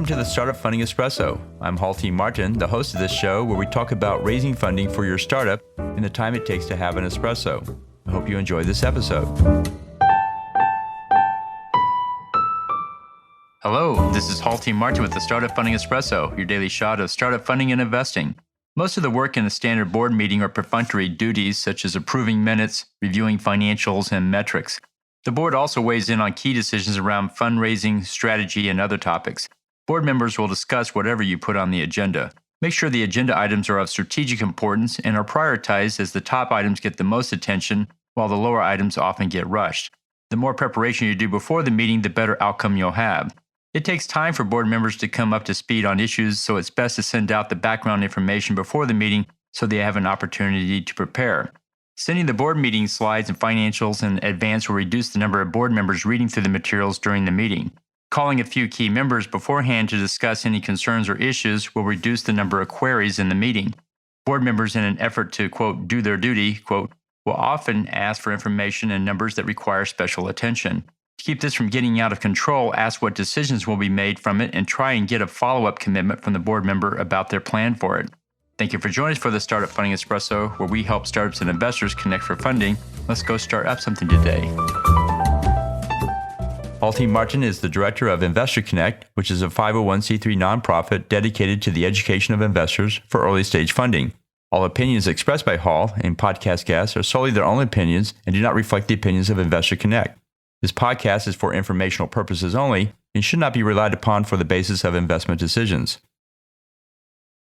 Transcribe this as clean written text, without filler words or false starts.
Welcome to the Startup Funding Espresso. I'm Halti Martin, the host of this show where we talk about raising funding for your startup and the time it takes to have an espresso. I hope you enjoy this episode. Hello, this is Halti Martin with the Startup Funding Espresso, your daily shot of startup funding and investing. Most of the work in a standard board meeting are perfunctory duties such as approving minutes, reviewing financials, and metrics. The board also weighs in on key decisions around fundraising, strategy, and other topics. Board members will discuss whatever you put on the agenda. Make sure the agenda items are of strategic importance and are prioritized as the top items get the most attention, while the lower items often get rushed. The more preparation you do before the meeting, the better outcome you'll have. It takes time for board members to come up to speed on issues, so it's best to send out the background information before the meeting so they have an opportunity to prepare. Sending the board meeting slides and financials in advance will reduce the number of board members reading through the materials during the meeting. Calling a few key members beforehand to discuss any concerns or issues will reduce the number of queries in the meeting. Board members, in an effort to, quote, do their duty, quote, will often ask for information and numbers that require special attention. To keep this from getting out of control, ask what decisions will be made from it and try and get a follow-up commitment from the board member about their plan for it. Thank you for joining us for the Startup Funding Espresso, where we help startups and investors connect for funding. Let's go start up something today. Halti Martin is the director of Investor Connect, which is a 501c3 nonprofit dedicated to the education of investors for early stage funding. All opinions expressed by Hall and podcast guests are solely their own opinions and do not reflect the opinions of Investor Connect. This podcast is for informational purposes only and should not be relied upon for the basis of investment decisions.